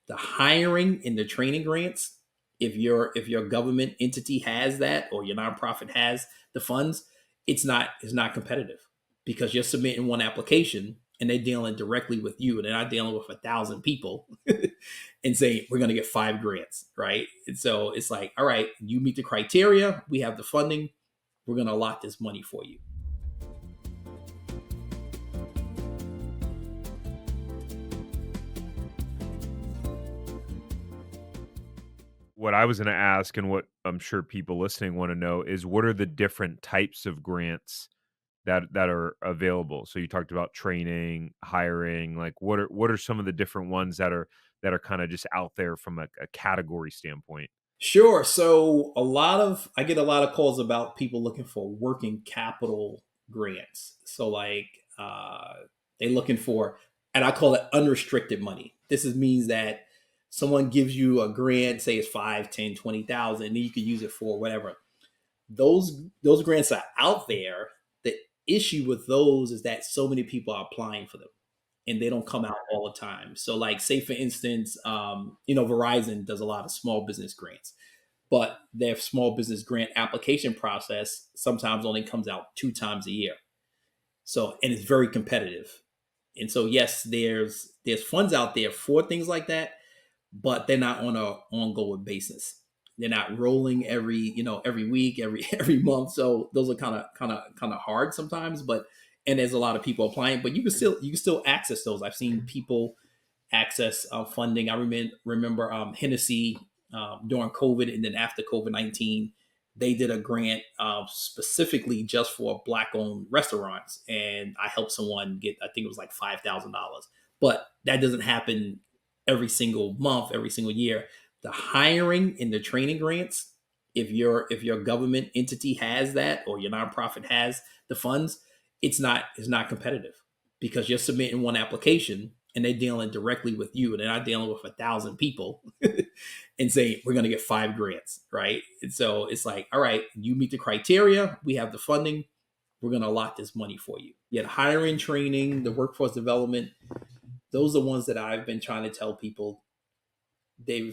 The hiring and the training grants, if your government entity has that or your nonprofit has the funds, it's not competitive because you're submitting one application and they're dealing directly with you and they're not dealing with 1,000 people and saying we're going to get 5 grants, right? And so it's like, all right, you meet the criteria, we have the funding, we're going to allot this money for you. What I was going to ask, and what I'm sure people listening want to know, is what are the different types of grants that are available? So you talked about training, hiring. Like, what are some of the different ones that are kind of just out there from a category standpoint? Sure. So I get a lot of calls about people looking for working capital grants. So like they're looking for, and I call it unrestricted money. Means that someone gives you a grant, say it's 5, 10, 20,000, and then you can use it for whatever. Those grants are out there. The issue with those is that so many people are applying for them and they don't come out all the time. So like say for instance, Verizon does a lot of small business grants, but their small business grant application process sometimes only comes out 2 times a year. So and it's very competitive. And so yes, there's funds out there for things like that, but they're not on a ongoing basis. They're not rolling every week, every month. So those are kind of hard sometimes. But and there's a lot of people applying, but you can still access those. I've seen people access funding. I remember Hennessy during COVID, and then after COVID-19, they did a grant specifically just for Black-owned restaurants, and I helped someone get, I think it was like $5,000. But that doesn't happen every single month, every single year. The hiring and the training grants, if your government entity has that or your nonprofit has the funds, it's not competitive because you're submitting one application and they're dealing directly with you and they're not dealing with 1,000 people and saying we're going to get 5 grants, right? And so it's like, all right, you meet the criteria, we have the funding, we're going to allot this money for you. Yet hiring, training, the workforce development, those are the ones that I've been trying to tell people they're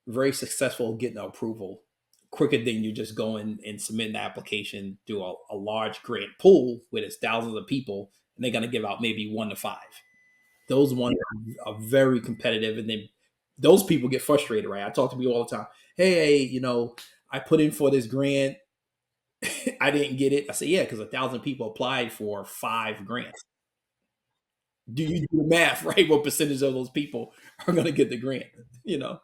very successful getting approval quicker than you just going and submitting the application to a large grant pool where there's thousands of people and they're going to give out maybe 1 to 5. Those ones are very competitive, and then those people get frustrated, right? I talk to people all the time. Hey, I put in for this grant, I didn't get it. I say, yeah, because 1,000 people applied for 5 grants. Do you do the math, right? What percentage of those people are going to get the grant? You know.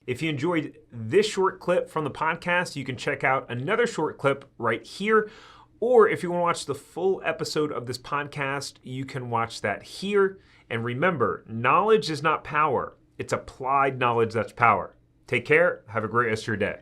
If you enjoyed this short clip from the podcast, you can check out another short clip right here. Or if you want to watch the full episode of this podcast, you can watch that here. And remember, knowledge is not power. It's applied knowledge that's power. Take care. Have a great rest of your day.